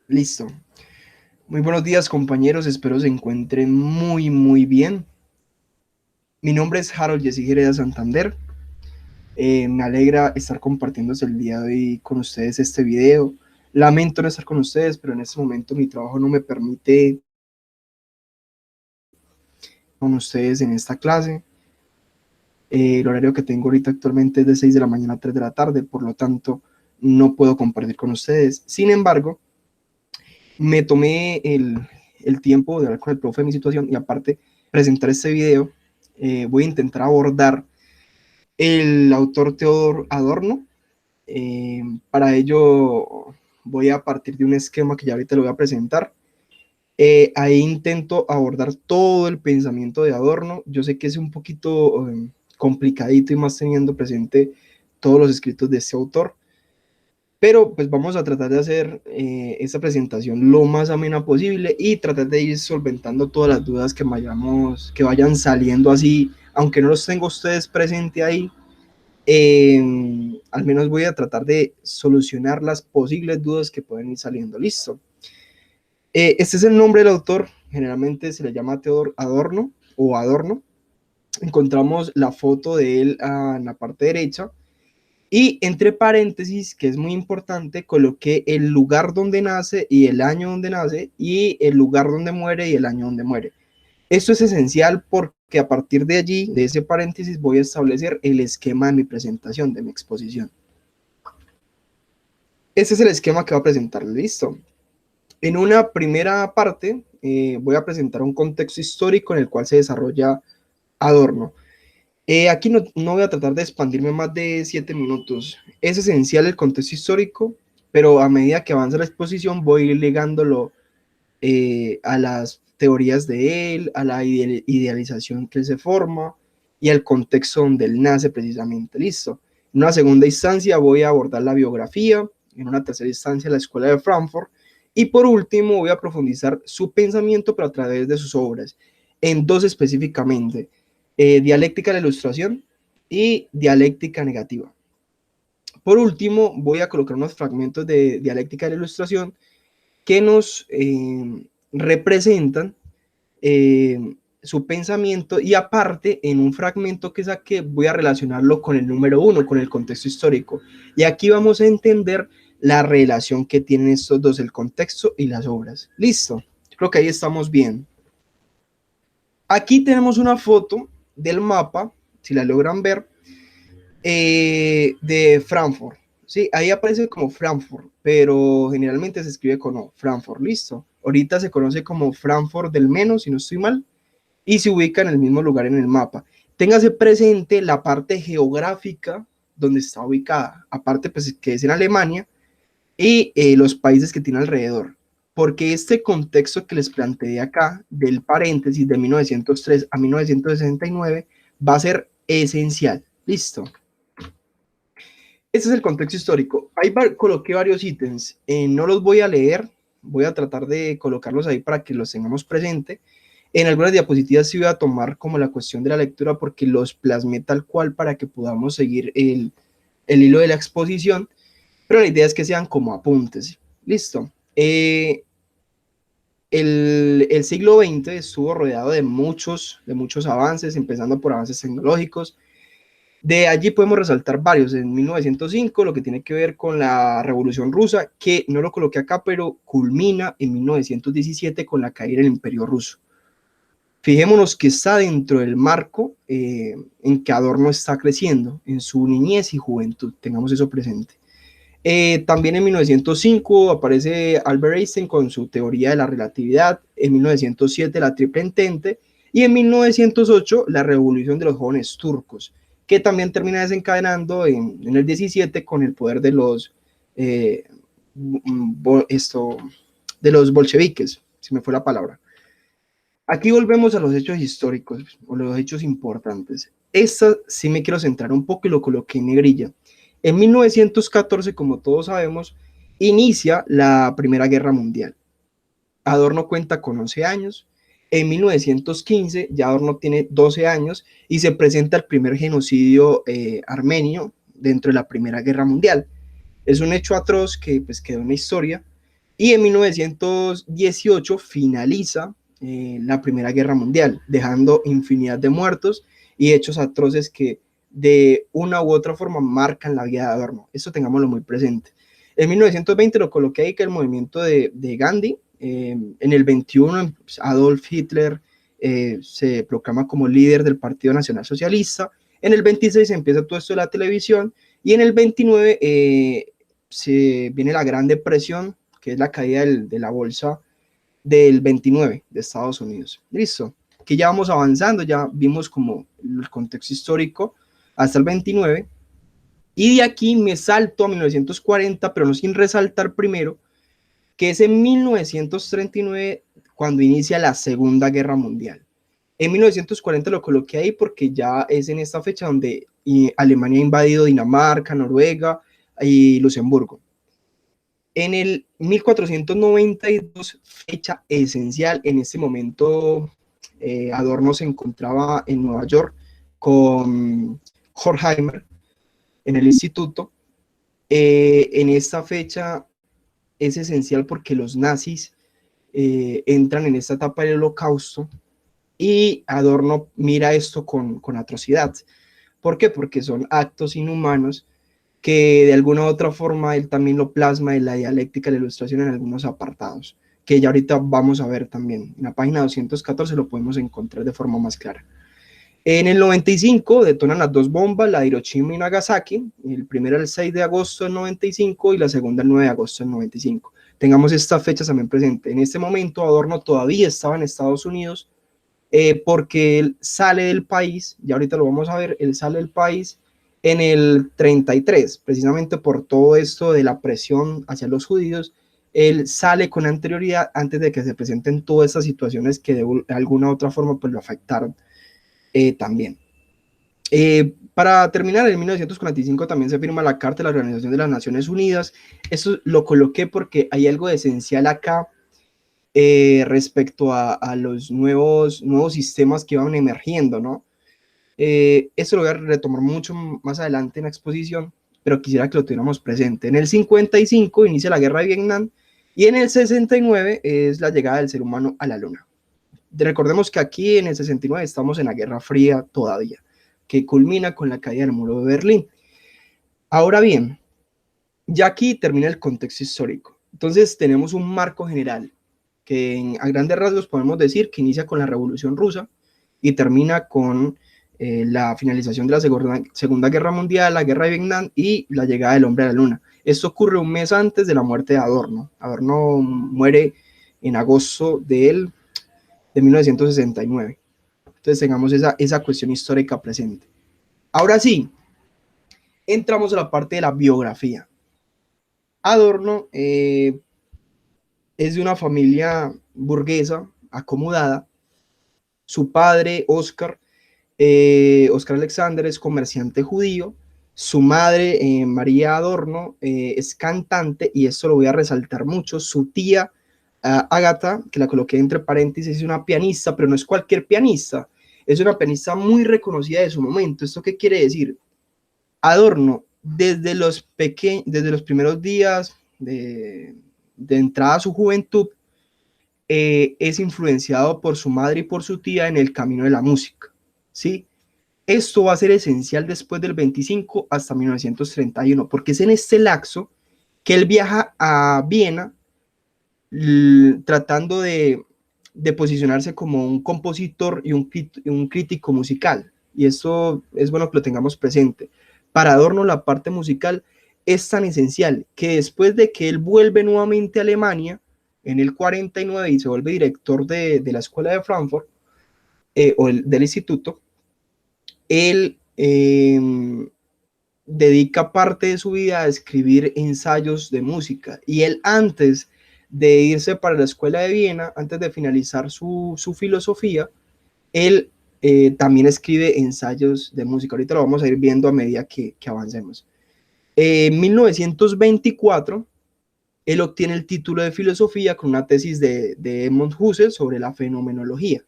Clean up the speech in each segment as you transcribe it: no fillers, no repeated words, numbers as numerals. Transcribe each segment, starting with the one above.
Listo. Muy buenos días, compañeros. Espero se encuentren muy bien. Mi nombre es Harold Jessy Jereda Santander. Me alegra estar compartiéndose el día de hoy con ustedes este video. Lamento no estar con ustedes, pero en este momento mi trabajo no me permite con ustedes en esta clase. El horario que tengo ahorita actualmente es de 6 de la mañana a 3 de la tarde, por lo tanto no puedo compartir con ustedes. Sin embargo, me tomé el tiempo de hablar con el profe de mi situación y aparte presentar este video. Voy a intentar abordar el autor Theodor Adorno. Para ello voy a partir de un esquema que ya ahorita lo voy a presentar. Ahí intento abordar todo el pensamiento de Adorno. Yo sé que es un poquito complicadito y más teniendo presente todos los escritos de este autor, pero pues vamos a tratar de hacer esta presentación lo más amena posible y tratar de ir solventando todas las dudas que vayan saliendo así, aunque no los tengo ustedes presente ahí. Al menos voy a tratar de solucionar las posibles dudas que pueden ir saliendo. Listo. Este es el nombre del autor. Generalmente se le llama Theodor Adorno o Adorno. Encontramos la foto de él en la parte derecha. Y entre paréntesis, que es muy importante, coloqué el lugar donde nace y el año donde nace, y el lugar donde muere y el año donde muere. Esto es esencial porque a partir de allí, de ese paréntesis, voy a establecer el esquema de mi presentación, de mi exposición. Este es el esquema que voy a presentar. Listo. En una primera parte voy a presentar un contexto histórico en el cual se desarrolla Adorno. Aquí no voy a tratar de expandirme más de 7 minutos. Es esencial el contexto histórico, pero a medida que avanza la exposición voy a ir ligándolo a las teorías de él, a la idealización que él se forma y al contexto donde él nace precisamente. Listo. En una segunda instancia voy a abordar la biografía, en una tercera instancia la escuela de Frankfurt y por último voy a profundizar su pensamiento pero a través de sus obras, en dos específicamente, dialéctica de la ilustración y dialéctica negativa. Por último, voy a colocar unos fragmentos de dialéctica de la ilustración que nos representan su pensamiento y aparte en un fragmento que saqué voy a relacionarlo con el número 1, con el contexto histórico. Y aquí vamos a entender la relación que tienen estos dos, el contexto y las obras. Listo, yo creo que ahí estamos bien. Aquí tenemos una foto del mapa, si la logran ver, de Frankfurt. Sí, ahí aparece como Frankfurt, pero generalmente se escribe como Frankfurt, listo. Ahorita se conoce como Frankfurt del Meno, si no estoy mal, y se ubica en el mismo lugar en el mapa. Téngase presente la parte geográfica donde está ubicada, aparte pues que es en Alemania, y los países que tiene alrededor. Porque este contexto que les planteé acá, del paréntesis de 1903 a 1969, va a ser esencial. Listo. Este es el contexto histórico. Ahí coloqué varios ítems. No los voy a leer, voy a tratar de colocarlos ahí para que los tengamos presente. En algunas diapositivas sí voy a tomar como la cuestión de la lectura porque los plasmé tal cual para que podamos seguir el hilo de la exposición, pero la idea es que sean como apuntes. Listo. El siglo XX estuvo rodeado de muchos avances, empezando por avances tecnológicos. De allí podemos resaltar varios. En 1905, lo que tiene que ver con la Revolución Rusa, que no lo coloqué acá, pero culmina en 1917 con la caída del Imperio Ruso. Fijémonos que está dentro del marco en que Adorno está creciendo, en su niñez y juventud, tengamos eso presente. También en 1905 aparece Albert Einstein con su teoría de la relatividad, en 1907 la triple entente y en 1908 la revolución de los jóvenes turcos, que también termina desencadenando en el 17 con el poder de eh, de los bolcheviques, si me fue la palabra. Aquí volvemos a los hechos históricos o los hechos importantes. Esta sí me quiero centrar un poco y lo coloqué en negrilla. En 1914, como todos sabemos, inicia la Primera Guerra Mundial. Adorno cuenta con 11 años. En 1915 ya Adorno tiene 12 años y se presenta el primer genocidio armenio dentro de la Primera Guerra Mundial. Es un hecho atroz que pues quedó en la historia Y en 1918 finaliza la Primera Guerra Mundial, dejando infinidad de muertos y hechos atroces que de una u otra forma marcan la vida de Adorno. Eso tengámoslo muy presente. En 1920 lo coloqué ahí, que el movimiento de Gandhi. En el 21 Adolf Hitler se proclama como líder del Partido Nacional Socialista. En el 26 empieza todo esto de la televisión y en el 29 se viene la Gran Depresión, que es la caída de la bolsa del 29 de Estados Unidos. Listo. Aquí ya vamos avanzando, ya vimos como el contexto histórico hasta el 29. Y de aquí me salto a 1940, pero no sin resaltar primero que es en 1939 cuando inicia la Segunda Guerra Mundial. En 1940 lo coloqué ahí porque ya es en esta fecha donde Alemania ha invadido Dinamarca, Noruega y Luxemburgo. En el 1492, fecha esencial, en este momento Adorno se encontraba en Nueva York con Horkheimer en el instituto. En esta fecha es esencial porque los nazis entran en esta etapa del Holocausto y Adorno mira esto con atrocidad. ¿Por qué? Porque son actos inhumanos que de alguna u otra forma él también lo plasma en la dialéctica, la ilustración en algunos apartados, que ya ahorita vamos a ver también. En la página 214 lo podemos encontrar de forma más clara. En el 95 detonan las dos bombas, la de Hiroshima y Nagasaki, el primero el 6 de agosto del 95 y la segunda el 9 de agosto del 95. Tengamos estas fechas también presentes. En este momento Adorno todavía estaba en Estados Unidos porque él sale del país, ya ahorita lo vamos a ver, él sale del país en el 33, precisamente por todo esto de la presión hacia los judíos. Él sale con anterioridad antes de que se presenten todas estas situaciones que de alguna u otra forma pues lo afectaron también. Para terminar, en 1945 también se firma la Carta de la Organización de las Naciones Unidas. Eso lo coloqué porque hay algo esencial acá respecto a los nuevos sistemas que van emergiendo, ¿no? Eso lo voy a retomar mucho más adelante en la exposición, pero quisiera que lo tuviéramos presente. En el 55 inicia la guerra de Vietnam y en el 69 es la llegada del ser humano a la luna. Recordemos que aquí en el 69 estamos en la Guerra Fría todavía, que culmina con la caída del muro de Berlín. Ahora bien, ya aquí termina el contexto histórico. Entonces tenemos un marco general que a grandes rasgos podemos decir que inicia con la Revolución Rusa y termina con la finalización de la Segunda Guerra Mundial, la Guerra de Vietnam y la llegada del hombre a la luna. Esto ocurre un mes antes de la muerte de Adorno. Adorno muere en agosto de 1969. Entonces tengamos esa cuestión histórica presente. Ahora sí, entramos a la parte de la biografía. Adorno es de una familia burguesa, acomodada. Su padre, Oscar Alexander, es comerciante judío. Su madre, María Adorno, es cantante, y esto lo voy a resaltar mucho. Su tía, Agatha, que la coloqué entre paréntesis, es una pianista, pero no es cualquier pianista. Es una pianista muy reconocida de su momento. ¿Esto qué quiere decir? Adorno, desde los primeros días de entrada a su juventud, es influenciado por su madre y por su tía en el camino de la música, ¿sí? Esto va a ser esencial después del 25 hasta 1931, porque es en este lapso que él viaja a Viena tratando de posicionarse como un compositor y un crítico musical. Y eso es bueno que lo tengamos presente. Para Adorno, la parte musical es tan esencial que después de que él vuelve nuevamente a Alemania en el 49 y se vuelve director de la Escuela de Frankfurt del instituto, él dedica parte de su vida a escribir ensayos de música. Y él, antes de irse para la Escuela de Viena, antes de finalizar su filosofía, él también escribe ensayos de música. Ahorita lo vamos a ir viendo a medida que avancemos. En 1924, él obtiene el título de filosofía con una tesis de Edmund Husserl sobre la fenomenología.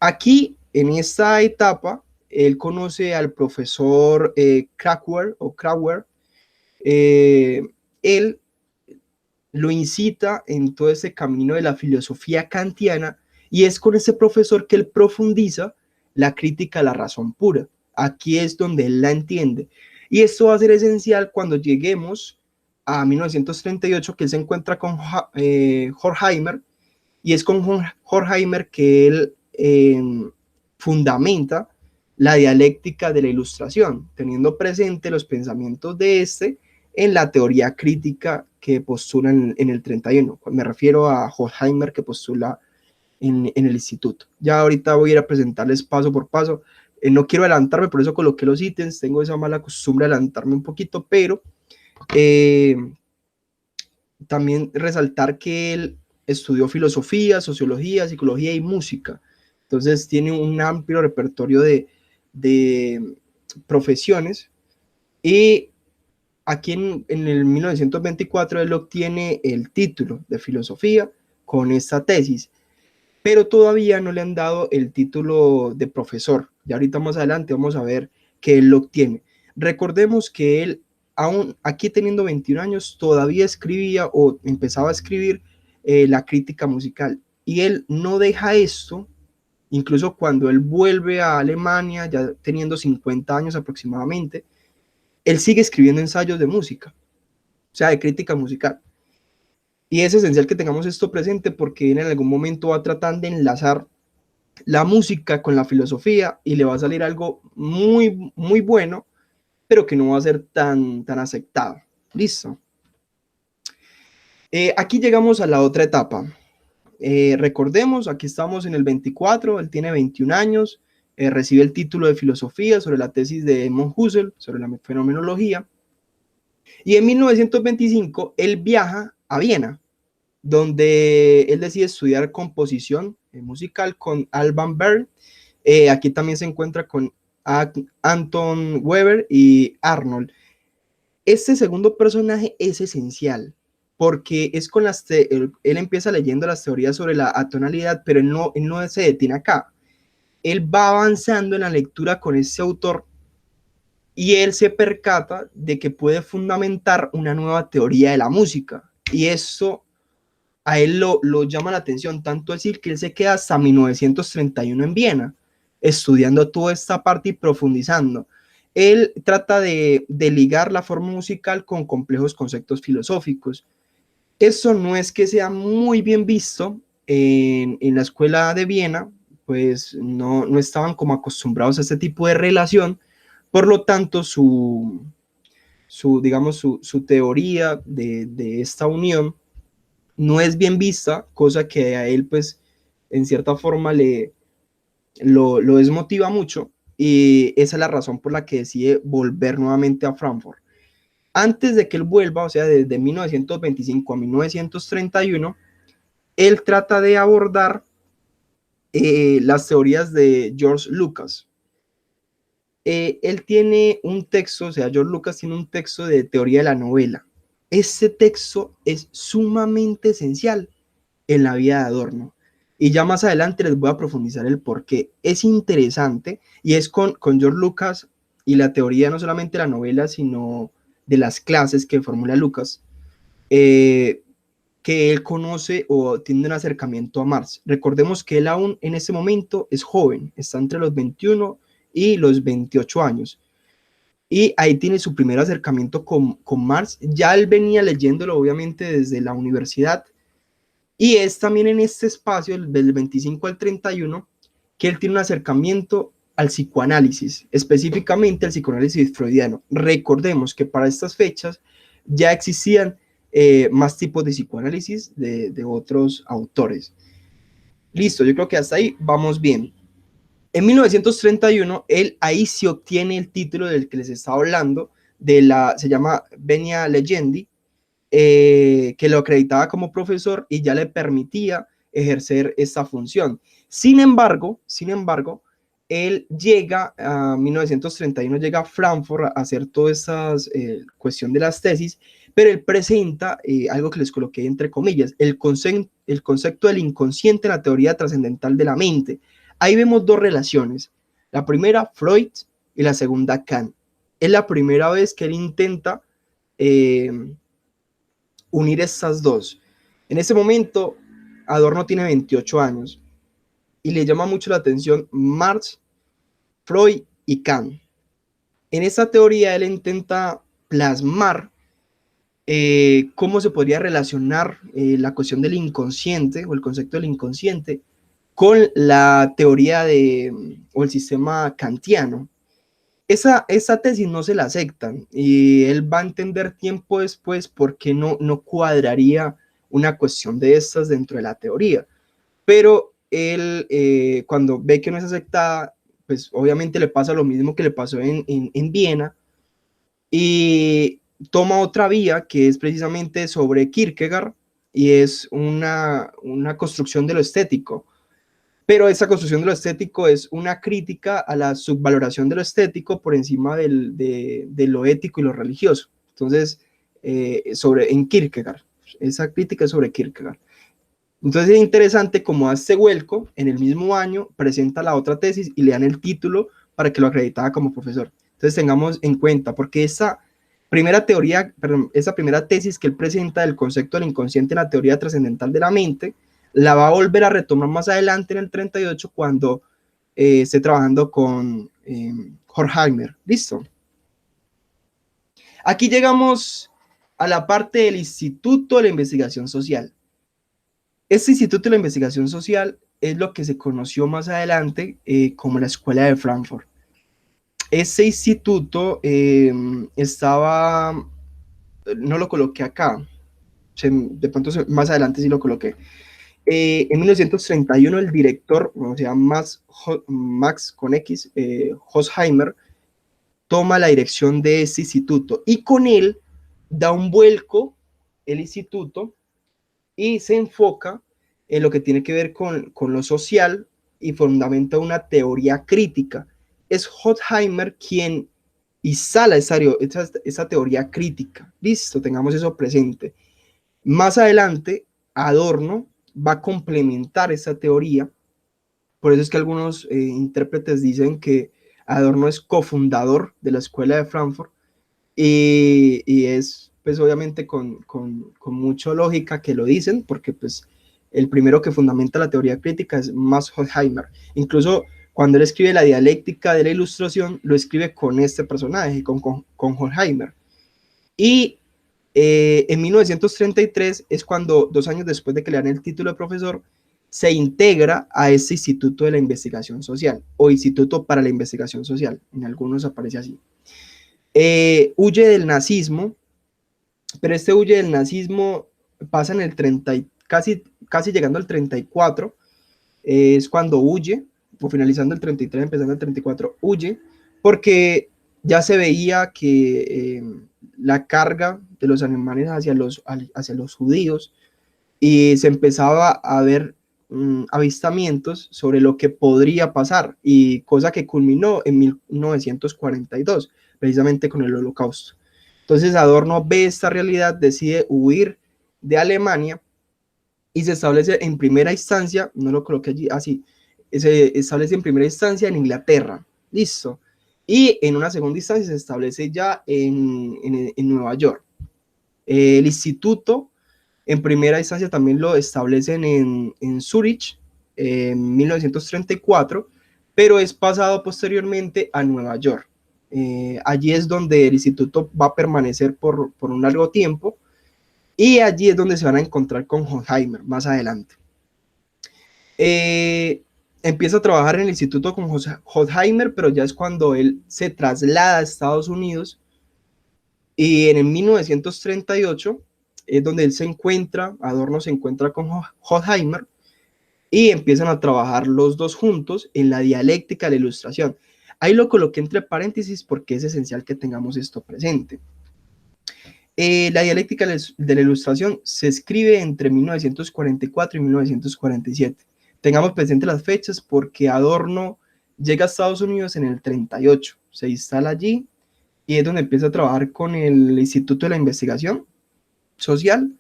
Aquí, en esta etapa, él conoce al profesor Krauer. Él lo incita en todo ese camino de la filosofía kantiana, y es con ese profesor que él profundiza la crítica a la razón pura. Aquí es donde él la entiende. Y esto va a ser esencial cuando lleguemos a 1938, que él se encuentra con Horkheimer, y es con Horkheimer que él fundamenta la dialéctica de la Ilustración, teniendo presente los pensamientos de este en la teoría crítica que postula en el 31. Me refiero a Horkheimer, que postula en el instituto. Ya ahorita voy a ir a presentarles paso por paso. No quiero adelantarme, por eso coloqué los ítems. Tengo esa mala costumbre de adelantarme un poquito, pero también resaltar que él estudió filosofía, sociología, psicología y música. Entonces tiene un amplio repertorio de profesiones, y aquí en el 1924 él obtiene el título de filosofía con esta tesis, pero todavía no le han dado el título de profesor. Y ahorita más adelante vamos a ver que él lo obtiene. Recordemos que él, aún aquí teniendo 21 años, todavía escribía o empezaba a escribir la crítica musical. Y él no deja esto, incluso cuando él vuelve a Alemania, ya teniendo 50 años aproximadamente, él sigue escribiendo ensayos de música, o sea, de crítica musical. Y es esencial que tengamos esto presente porque en algún momento va a tratar de enlazar la música con la filosofía y le va a salir algo muy, muy bueno, pero que no va a ser tan aceptado. Listo. Aquí llegamos a la otra etapa. Recordemos, aquí estamos en el 24, él tiene 21 años, recibe el título de filosofía sobre la tesis de Edmund Husserl, sobre la fenomenología, y en 1925 él viaja a Viena, donde él decide estudiar composición musical con Alban Berg. Aquí también se encuentra con Anton Weber y Arnold. Este segundo personaje es esencial porque es con él empieza leyendo las teorías sobre la atonalidad, pero él no se detiene acá. Él va avanzando en la lectura con ese autor y él se percata de que puede fundamentar una nueva teoría de la música. Y eso a él lo llama la atención, tanto decir que él se queda hasta 1931 en Viena, estudiando toda esta parte y profundizando. Él trata de ligar la forma musical con complejos conceptos filosóficos. Eso no es que sea muy bien visto en la escuela de Viena, pues no estaban como acostumbrados a este tipo de relación, por lo tanto digamos, su teoría de esta unión no es bien vista, cosa que a él pues en cierta forma lo desmotiva mucho, y esa es la razón por la que decide volver nuevamente a Frankfurt. Antes de que él vuelva, o sea, desde 1925 a 1931, él trata de abordar las teorías de George Lucas. Él tiene un texto, o sea, George Lucas tiene un texto de teoría de la novela. Ese texto es sumamente esencial en la vida de Adorno. Y ya más adelante les voy a profundizar el por qué. Es interesante y es con George Lucas y la teoría no solamente de la novela, sino de las clases que formula Lucas, que él conoce o tiene un acercamiento a Marx. Recordemos que él aún en ese momento es joven, está entre los 21 y los 28 años. Y ahí tiene su primer acercamiento con Marx. Ya él venía leyéndolo obviamente desde la universidad, y es también en este espacio, del 25 al 31, que él tiene un acercamiento al psicoanálisis, específicamente al psicoanálisis freudiano. Recordemos que para estas fechas ya existían más tipos de psicoanálisis de otros autores. Listo, yo creo que hasta ahí vamos bien. En 1931, él ahí sí obtiene el título del que les estaba hablando, se llama Venia Legendi, que lo acreditaba como profesor y ya le permitía ejercer esta función. Sin embargo, él llega a 1931, llega a Frankfurt a hacer toda esa cuestión de las tesis, pero él presenta algo que les coloqué entre comillas, el concepto del inconsciente en la teoría trascendental de la mente. Ahí vemos dos relaciones. La primera, Freud, y la segunda, Kant. Es la primera vez que él intenta unir estas dos. En ese momento, Adorno tiene 28 años y le llama mucho la atención Marx, Freud y Kant. En esta teoría él intenta plasmar cómo se podría relacionar la cuestión del inconsciente o el concepto del inconsciente con la teoría o el sistema kantiano. Esa tesis no se la aceptan y él va a entender tiempo después por qué no cuadraría una cuestión de estas dentro de la teoría. Pero él, cuando ve que no es aceptada, pues obviamente le pasa lo mismo que le pasó en Viena, y toma otra vía que es precisamente sobre Kierkegaard, y es una construcción de lo estético. Pero esa construcción de lo estético es una crítica a la subvaloración de lo estético por encima de lo ético y lo religioso. Entonces, en Kierkegaard, esa crítica es sobre Kierkegaard. Entonces es interesante cómo hace vuelco en el mismo año, presenta la otra tesis y le dan el título para que lo acreditara como profesor. Entonces tengamos en cuenta, porque esa primera teoría, perdón, esa primera tesis que él presenta del concepto del inconsciente en la teoría trascendental de la mente, la va a volver a retomar más adelante en el 38 cuando esté trabajando con Horkheimer. ¿Listo? Aquí llegamos a la parte del Instituto de la Investigación Social. Este Instituto de la Investigación Social es lo que se conoció más adelante como la Escuela de Frankfurt. Ese instituto estaba, no lo coloqué acá, de pronto más adelante sí lo coloqué. En 1931 el director, o sea, Max con X, Horkheimer, toma la dirección de ese instituto y con él da un vuelco el instituto y se enfoca en lo que tiene que ver con lo social y fundamenta una teoría crítica. Es Horkheimer quien instala esa teoría crítica. Listo, tengamos eso presente. Más adelante, Adorno va a complementar esa teoría. Por eso es que algunos intérpretes dicen que Adorno es cofundador de la Escuela de Frankfurt y es pues obviamente con mucha lógica que lo dicen, porque pues el primero que fundamenta la teoría crítica es Max Horkheimer. Incluso cuando él escribe la dialéctica de la ilustración, lo escribe con este personaje, con Horkheimer. Y en 1933 es cuando, 2 años después de que le dan el título de profesor, se integra a ese Instituto de la Investigación Social, o Instituto para la Investigación Social, en algunos aparece así. Huye del nazismo, pero este huye del nazismo pasa en el 30, casi llegando al 34, es cuando huye, o finalizando el 33, empezando el 34, huye, porque ya se veía que la carga de los alemanes hacia los judíos, y se empezaba a ver avistamientos sobre lo que podría pasar, y cosa que culminó en 1942, precisamente con el Holocausto. Entonces Adorno ve esta realidad, decide huir de Alemania y se establece en primera instancia, no lo coloqué allí, así, se establece en primera instancia en Inglaterra, listo, y en una segunda instancia se establece ya en Nueva York. El instituto en primera instancia también lo establecen en Zurich en 1934, pero es pasado posteriormente a Nueva York. Allí es donde el instituto va a permanecer por un largo tiempo, y allí es donde se van a encontrar con Horkheimer más adelante. Empieza a trabajar en el instituto con Horkheimer, pero ya es cuando él se traslada a Estados Unidos, y en el 1938 es donde él se encuentra, Adorno se encuentra con Horkheimer, y empiezan a trabajar los dos juntos en la dialéctica de la ilustración. Ahí lo coloqué entre paréntesis porque es esencial que tengamos esto presente. La dialéctica de la ilustración se escribe entre 1944 y 1947. Tengamos presente las fechas porque Adorno llega a Estados Unidos en el 38, se instala allí y es donde empieza a trabajar con el Instituto de la Investigación Social,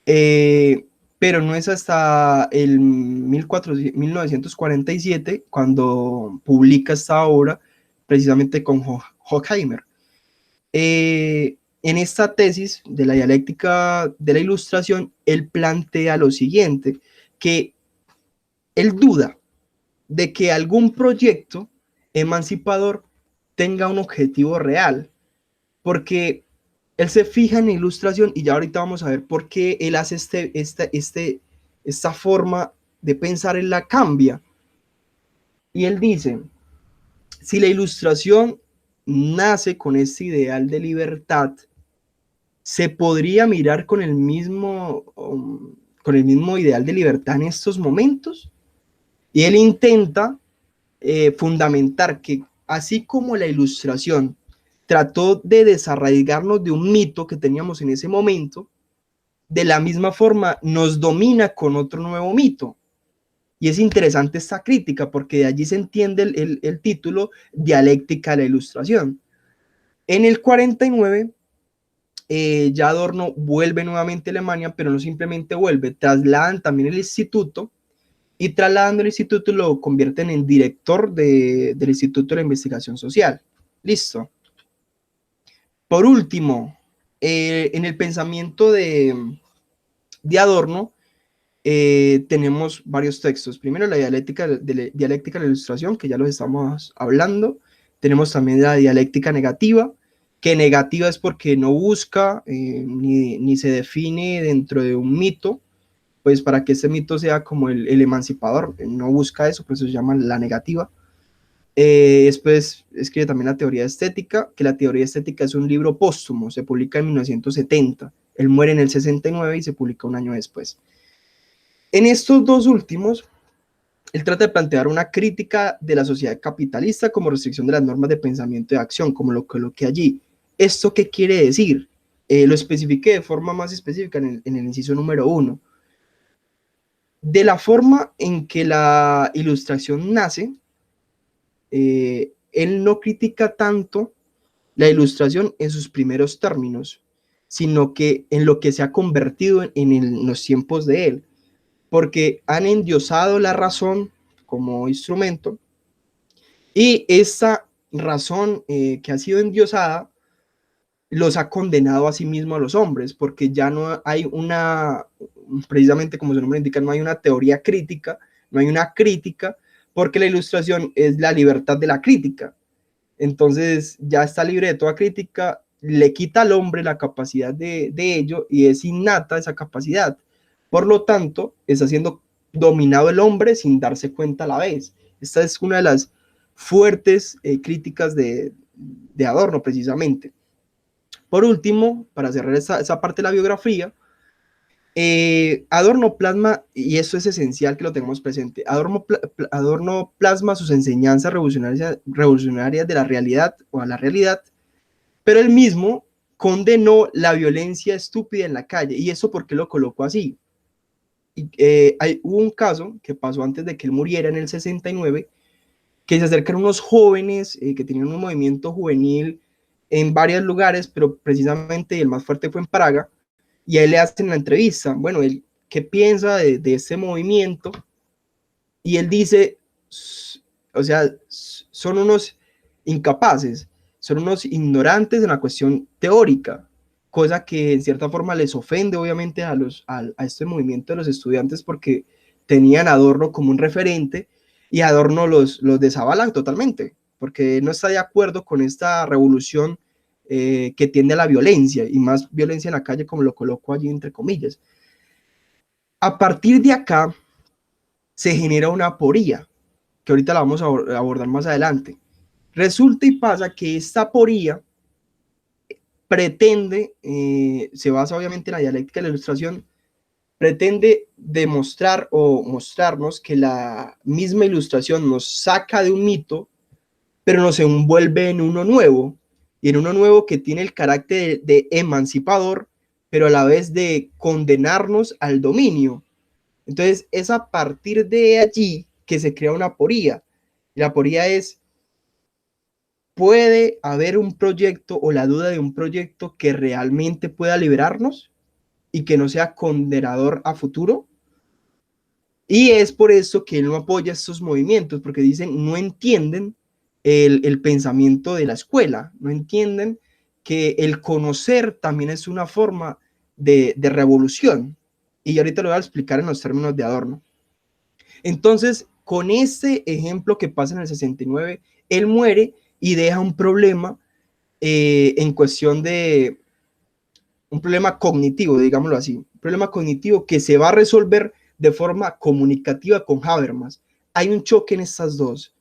pero no es hasta el 1947 cuando publica esta obra precisamente con Horkheimer. en esta tesis de la dialéctica de la ilustración, él plantea lo siguiente, que él duda de que algún proyecto emancipador tenga un objetivo real, porque él se fija en la ilustración y ya ahorita vamos a ver por qué él hace esta forma de pensar, él la cambia. Y él dice, si la ilustración nace con este ideal de libertad, se podría mirar con el mismo ideal de libertad en estos momentos. Y él intenta fundamentar que así como la ilustración trató de desarraigarnos de un mito que teníamos en ese momento, de la misma forma nos domina con otro nuevo mito. Y es interesante esta crítica porque de allí se entiende el título Dialéctica de la Ilustración. En el 49, ya Adorno vuelve nuevamente a Alemania, pero no simplemente vuelve, trasladan también el instituto y trasladando el instituto lo convierten en director del Instituto de la Investigación Social. Listo. Por último, en el pensamiento de Adorno, tenemos varios textos. Primero, la dialéctica de la ilustración, que ya los estamos hablando. Tenemos también la dialéctica negativa, que negativa es porque no busca ni se define dentro de un mito, pues para que este mito sea como el emancipador, no busca eso, por eso se llama la negativa. Después escribe también la teoría estética, que la teoría estética es un libro póstumo, se publica en 1970, él muere en el 69 y se publica un año después. En estos dos últimos, él trata de plantear una crítica de la sociedad capitalista como restricción de las normas de pensamiento y de acción, como lo coloqué allí. ¿Esto qué quiere decir? Lo especifiqué de forma más específica en el inciso número 1. De la forma en que la ilustración nace, él no critica tanto la ilustración en sus primeros términos, sino que en lo que se ha convertido en los tiempos de él, porque han endiosado la razón como instrumento y esa razón que ha sido endiosada los ha condenado a sí mismo a los hombres, porque ya no hay precisamente como su nombre indica, no hay una teoría crítica, no hay una crítica, porque la ilustración es la libertad de la crítica. Entonces ya está libre de toda crítica, le quita al hombre la capacidad de ello y es innata esa capacidad. Por lo tanto, está siendo dominado el hombre sin darse cuenta a la vez. Esta es una de las fuertes críticas de Adorno, precisamente. Por último, para cerrar esa parte de la biografía, Adorno plasma, y eso es esencial que lo tengamos presente, Adorno plasma sus enseñanzas revolucionarias de la realidad o a la realidad, pero él mismo condenó la violencia estúpida en la calle. ¿Y eso por qué lo colocó así? Hubo un caso que pasó antes de que él muriera en el 69, que se acercaron unos jóvenes que tenían un movimiento juvenil en varios lugares, pero precisamente el más fuerte fue en Praga, y a él le hacen la entrevista, bueno, él, ¿qué piensa de este movimiento? Y él dice, o sea, son unos incapaces, son unos ignorantes en la cuestión teórica, cosa que en cierta forma les ofende obviamente a este movimiento de los estudiantes porque tenían a Adorno como un referente y Adorno los desavalan totalmente, porque no está de acuerdo con esta revolución que tiende a la violencia y más violencia en la calle, como lo coloco allí entre comillas. A partir de acá se genera una aporía, que ahorita la vamos a abordar más adelante. Resulta y pasa que esta aporía pretende, se basa obviamente en la dialéctica de la ilustración, pretende demostrar o mostrarnos que la misma ilustración nos saca de un mito, pero nos envuelve en uno nuevo, y en uno nuevo que tiene el carácter de emancipador, pero a la vez de condenarnos al dominio. Entonces es a partir de allí que se crea una aporía. La aporía es, ¿puede haber un proyecto o la duda de un proyecto que realmente pueda liberarnos y que no sea condenador a futuro? Y es por eso que él no apoya estos movimientos, porque dicen, no entienden el pensamiento de la escuela, no entienden que el conocer también es una forma de revolución. Y ahorita lo voy a explicar en los términos de Adorno. Entonces, con este ejemplo que pasa en el 69, él muere y deja un problema en cuestión de un problema cognitivo, digámoslo así, un problema cognitivo que se va a resolver de forma comunicativa con Habermas. Hay un choque en estas dos,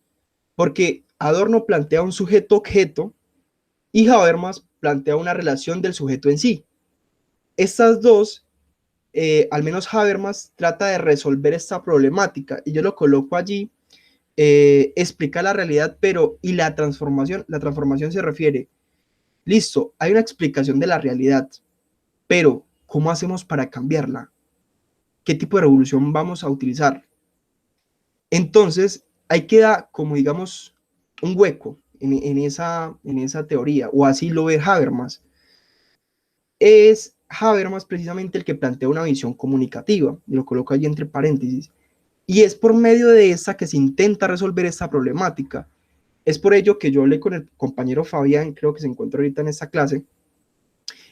porque Adorno plantea un sujeto-objeto y Habermas plantea una relación del sujeto en sí. Estas dos, al menos Habermas, trata de resolver esta problemática y yo lo coloco allí, explica la realidad, pero y la transformación se refiere, listo, hay una explicación de la realidad, pero ¿cómo hacemos para cambiarla? ¿Qué tipo de revolución vamos a utilizar? Entonces, ahí queda como, digamos, un hueco en esa teoría, o así lo ve Habermas. Es Habermas precisamente el que plantea una visión comunicativa, y lo coloco allí entre paréntesis, y es por medio de esa que se intenta resolver esta problemática. Es por ello que yo hablé con el compañero Fabián, creo que se encuentra ahorita en esta clase,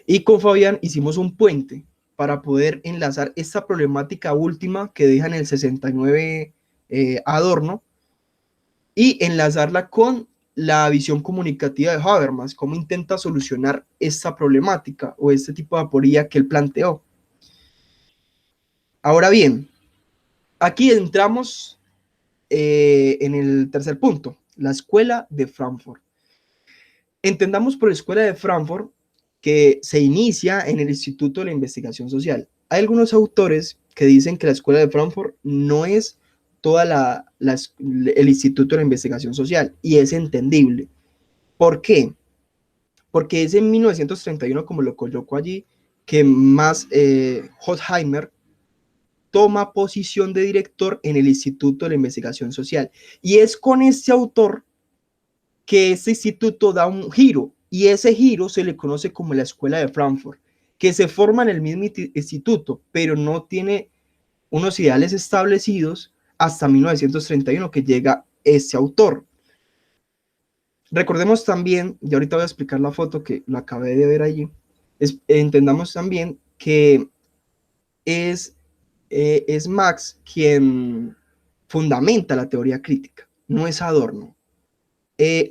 y con Fabián hicimos un puente para poder enlazar esta problemática última que deja en el 69 Adorno y enlazarla con la visión comunicativa de Habermas, cómo intenta solucionar esta problemática o este tipo de aporía que él planteó. Ahora bien, aquí entramos en el tercer punto, la Escuela de Frankfurt. Entendamos por Escuela de Frankfurt que se inicia en el Instituto de la Investigación Social. Hay algunos autores que dicen que la Escuela de Frankfurt no es toda el Instituto de la Investigación Social, y es entendible. ¿Por qué? Porque es en 1931, como lo coloco allí, que Max Horkheimer toma posición de director en el Instituto de la Investigación Social. Y es con este autor que este instituto da un giro, y ese giro se le conoce como la Escuela de Frankfurt, que se forma en el mismo instituto, pero no tiene unos ideales establecidos hasta 1931, que llega ese autor. Recordemos también, y ahorita voy a explicar la foto que lo acabé de ver allí, entendamos también que es Max quien fundamenta la teoría crítica, no es Adorno.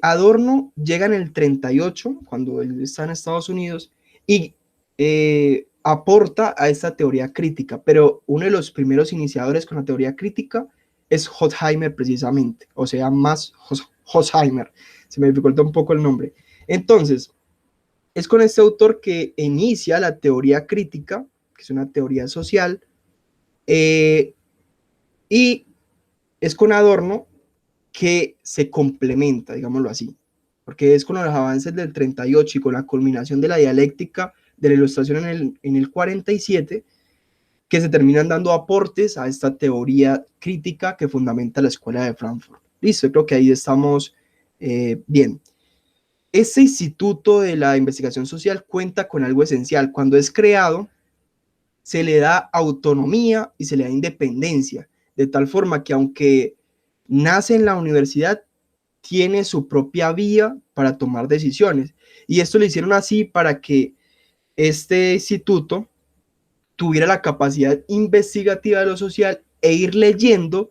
Adorno llega en el 38, cuando él está en Estados Unidos, y aporta a esta teoría crítica, pero uno de los primeros iniciadores con la teoría crítica es Horkheimer precisamente, o sea, Max Horkheimer, se me dificulta un poco el nombre. Entonces, es con este autor que inicia la teoría crítica, que es una teoría social, y es con Adorno que se complementa, digámoslo así, porque es con los avances del 38 y con la culminación de la dialéctica de la Ilustración en el 47 que se terminan dando aportes a esta teoría crítica que fundamenta la Escuela de Frankfurt. Listo, creo que ahí estamos bien. Este Instituto de la Investigación Social cuenta con algo esencial. Cuando es creado, se le da autonomía y se le da independencia, de tal forma que aunque nace en la universidad, tiene su propia vía para tomar decisiones. Y esto lo hicieron así para que este instituto tuviera la capacidad investigativa de lo social e ir leyendo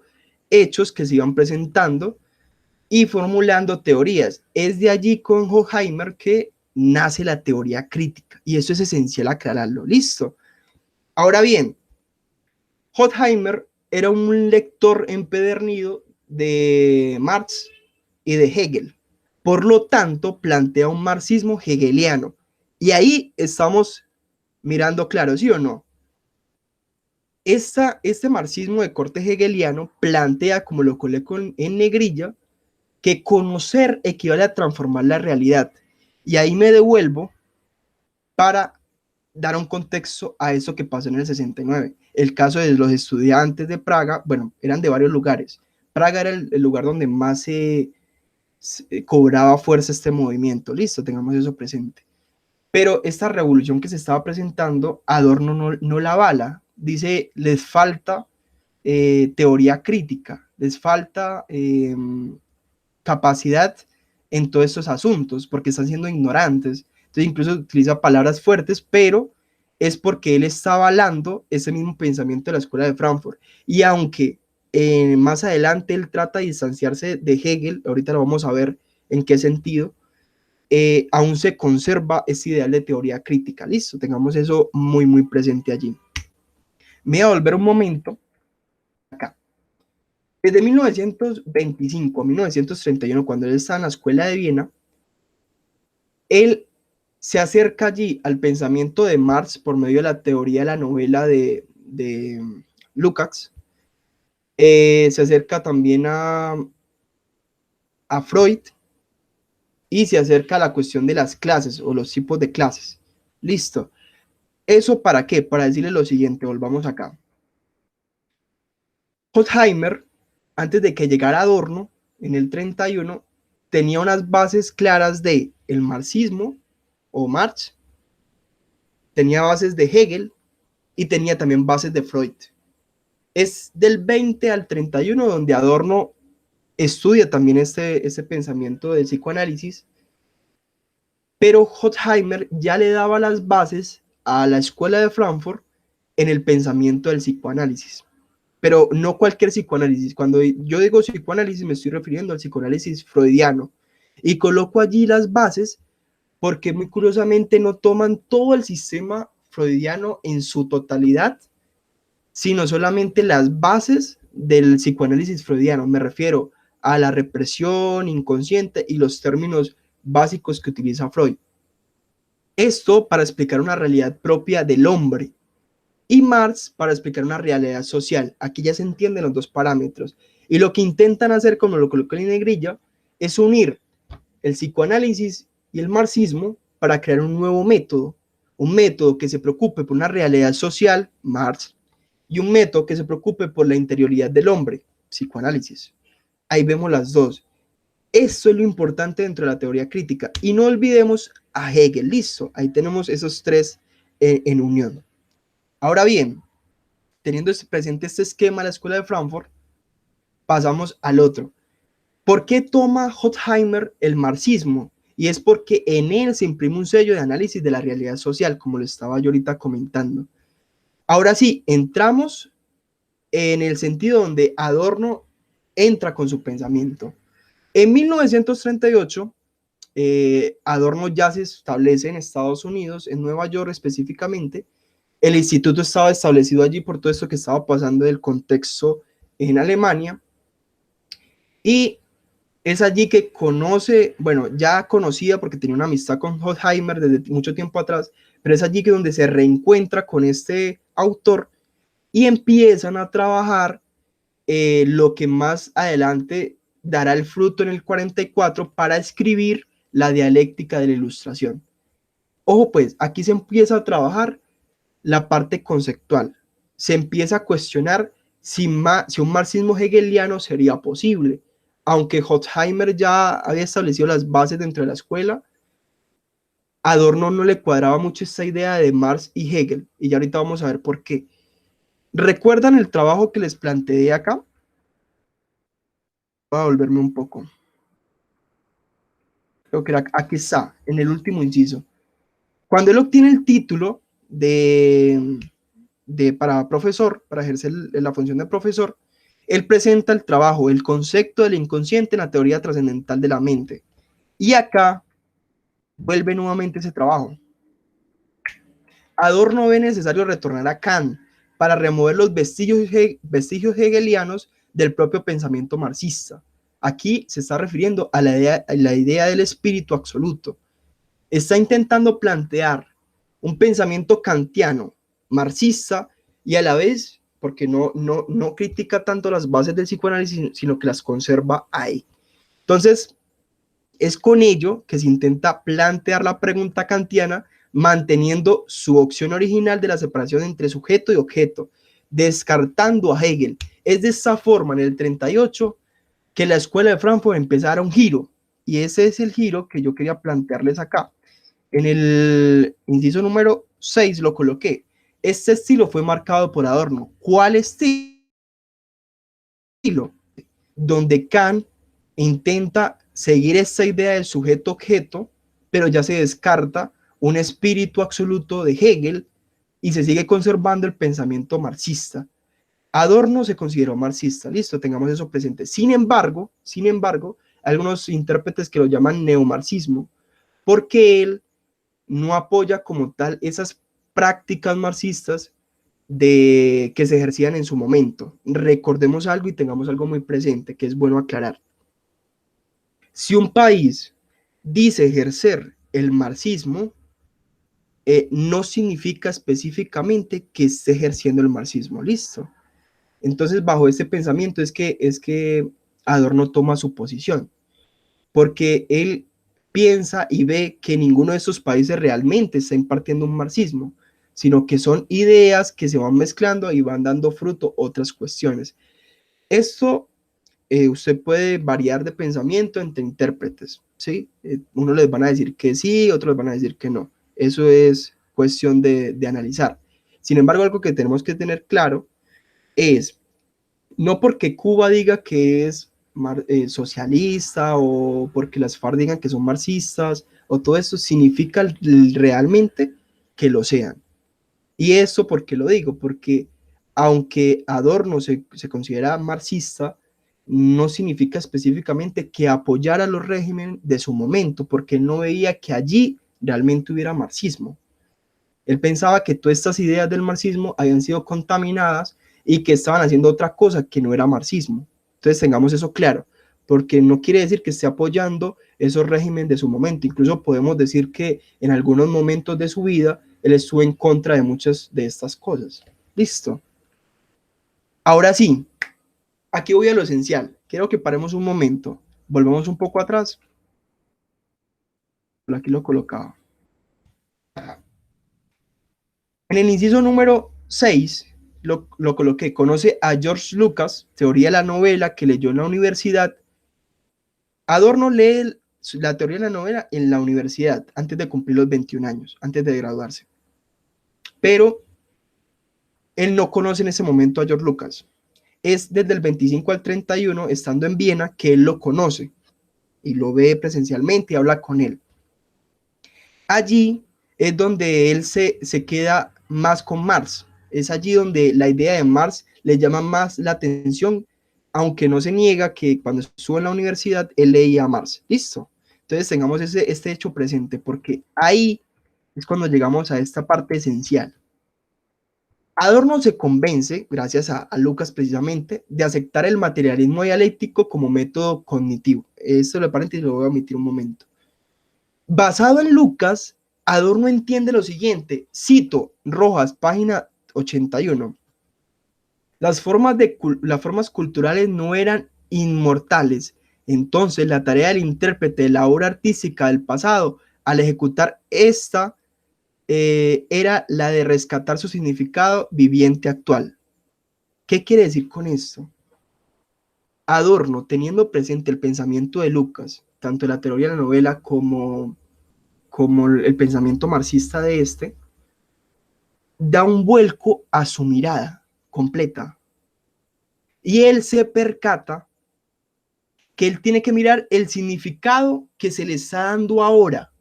hechos que se iban presentando y formulando teorías. Es de allí con Horkheimer que nace la teoría crítica, y eso es esencial aclararlo. Listo. Ahora bien, Horkheimer era un lector empedernido de Marx y de Hegel. Por lo tanto, plantea un marxismo hegeliano. Y ahí estamos mirando claro, ¿sí o no? Este marxismo de corte hegeliano plantea, como lo coloco en negrilla, que conocer equivale a transformar la realidad. Y ahí me devuelvo para dar un contexto a eso que pasó en el 69. El caso de los estudiantes de Praga, bueno, eran de varios lugares. Praga era el lugar donde más se cobraba fuerza este movimiento. Listo, tengamos eso presente. Pero esta revolución que se estaba presentando, Adorno no la avala. Dice, les falta teoría crítica, les falta capacidad en todos estos asuntos, porque están siendo ignorantes. Entonces incluso utiliza palabras fuertes, pero es porque él está avalando ese mismo pensamiento de la escuela de Frankfurt. Y aunque más adelante él trata de distanciarse de Hegel, ahorita lo vamos a ver en qué sentido, aún se conserva ese ideal de teoría crítica. Listo, tengamos eso muy, muy presente allí. Me voy a volver un momento acá. Desde 1925 a 1931, cuando él está en la escuela de Viena, él se acerca allí al pensamiento de Marx por medio de la teoría de la novela de Lukács. Se acerca también a Freud y se acerca a la cuestión de las clases o los tipos de clases. Listo. ¿Eso para qué? Para decirle lo siguiente, volvamos acá. Horkheimer, antes de que llegara Adorno, en el 31, tenía unas bases claras de el marxismo o Marx, tenía bases de Hegel y tenía también bases de Freud. Es del 20 al 31 donde Adorno estudia también este pensamiento del psicoanálisis, pero Horkheimer ya le daba las bases a la escuela de Frankfurt en el pensamiento del psicoanálisis. Pero no cualquier psicoanálisis. Cuando yo digo psicoanálisis me estoy refiriendo al psicoanálisis freudiano. Y coloco allí las bases porque muy curiosamente no toman todo el sistema freudiano en su totalidad, sino solamente las bases del psicoanálisis freudiano. Me refiero a la represión inconsciente y los términos básicos que utiliza Freud. Esto para explicar una realidad propia del hombre, y Marx para explicar una realidad social. Aquí ya se entienden los dos parámetros. Y lo que intentan hacer, como lo coloco en negrilla, es unir el psicoanálisis y el marxismo para crear un método que se preocupe por una realidad social, Marx, y un método que se preocupe por la interioridad del hombre, psicoanálisis. Ahí vemos las dos. Eso es lo importante dentro de la teoría crítica. Y no olvidemos a Hegel, listo. Ahí tenemos esos tres en unión. Ahora bien, teniendo presente este esquema de la escuela de Frankfurt, pasamos al otro. ¿Por qué toma Horkheimer el marxismo? Y es porque en él se imprime un sello de análisis de la realidad social, como lo estaba yo ahorita comentando. Ahora sí, entramos en el sentido donde Adorno entra con su pensamiento. En 1938, Adorno ya se establece en Estados Unidos, en Nueva York específicamente. El instituto estaba establecido allí por todo esto que estaba pasando del contexto en Alemania. Y es allí que conoce, bueno, ya conocía porque tenía una amistad con Horkheimer desde mucho tiempo atrás, pero es allí que donde se reencuentra con este autor y empiezan a trabajar lo que más adelante dará el fruto en el 44 para escribir la dialéctica de la Ilustración. Ojo pues, aquí se empieza a trabajar la parte conceptual. Se empieza a cuestionar si un marxismo hegeliano sería posible. Aunque Horkheimer ya había establecido las bases dentro de la escuela, Adorno no le cuadraba mucho esta idea de Marx y Hegel. Y ya ahorita vamos a ver por qué. ¿Recuerdan el trabajo que les planteé acá? Voy a volverme un poco. Creo que era, aquí está, en el último inciso. Cuando él obtiene el título para profesor, para ejercer la función de profesor, él presenta el trabajo, el concepto del inconsciente en la teoría trascendental de la mente. Y acá vuelve nuevamente ese trabajo. Adorno ve necesario retornar a Kant para remover los vestigios hegelianos del propio pensamiento marxista. Aquí se está refiriendo a la idea del espíritu absoluto. Está intentando plantear un pensamiento kantiano, marxista, y a la vez, porque no critica tanto las bases del psicoanálisis, sino que las conserva ahí. Entonces, es con ello que se intenta plantear la pregunta kantiana manteniendo su opción original de la separación entre sujeto y objeto, descartando a Hegel. Es de esta forma, en el 38, que la escuela de Frankfurt empezara un giro, y ese es el giro que yo quería plantearles acá. En el inciso número 6 lo coloqué. Este estilo fue marcado por Adorno. ¿Cuál estilo? Donde Kant intenta seguir esta idea del sujeto-objeto, pero ya se descarta un espíritu absoluto de Hegel y se sigue conservando el pensamiento marxista. Adorno se consideró marxista, listo, tengamos eso presente. Sin embargo, algunos intérpretes que lo llaman neomarxismo, porque él no apoya como tal esas prácticas marxistas que se ejercían en su momento. Recordemos algo y tengamos algo muy presente, que es bueno aclarar. Si un país dice ejercer el marxismo, no significa específicamente que esté ejerciendo el marxismo, listo. Entonces, bajo este pensamiento es que Adorno toma su posición, porque él piensa y ve que ninguno de estos países realmente está impartiendo un marxismo, sino que son ideas que se van mezclando y van dando fruto otras cuestiones. Esto usted puede variar de pensamiento entre intérpretes, ¿sí? Unos les van a decir que sí, otros les van a decir que no. Eso es cuestión de analizar. Sin embargo, algo que tenemos que tener claro es, no porque Cuba diga que es socialista o porque las FARC digan que son marxistas o todo eso significa realmente que lo sean. Y eso, ¿por qué lo digo? Porque aunque Adorno se considera marxista, no significa específicamente que apoyara los regímenes de su momento, porque él no veía que allí realmente hubiera marxismo. Él pensaba que todas estas ideas del marxismo habían sido contaminadas y que estaban haciendo otra cosa que no era marxismo. Entonces tengamos eso claro, porque no quiere decir que esté apoyando esos regímenes de su momento. Incluso podemos decir que en algunos momentos de su vida él estuvo en contra de muchas de estas cosas. Listo. Ahora sí, aquí voy a lo esencial. Quiero que paremos un momento. Volvemos un poco atrás. Aquí lo colocaba. En el inciso número 6 lo coloqué. Conoce a George Lucas, teoría de la novela que leyó en la universidad. Adorno lee la teoría de la novela en la universidad antes de cumplir los 21 años, antes de graduarse. Pero él no conoce en ese momento a George Lucas. Es desde el 25 al 31, estando en Viena, que él lo conoce y lo ve presencialmente y habla con él. Allí es donde él se queda más con Marx. Es allí donde la idea de Marx le llama más la atención, aunque no se niega que cuando estuvo en la universidad él leía a Marx. Listo. Entonces tengamos este hecho presente, porque ahí es cuando llegamos a esta parte esencial. Adorno se convence, gracias a Lucas precisamente, de aceptar el materialismo dialéctico como método cognitivo. Esto lo paréntesis lo voy a omitir un momento. Basado en Lucas, Adorno entiende lo siguiente, cito Rojas, página 81. Las formas culturales no eran inmortales, entonces la tarea del intérprete de la obra artística del pasado, al ejecutar esta, era la de rescatar su significado viviente actual. ¿Qué quiere decir con esto? Adorno, teniendo presente el pensamiento de Lucas, tanto la teoría de la novela como el pensamiento marxista de este, da un vuelco a su mirada completa. Y él se percata que él tiene que mirar el significado que se le está dando ahora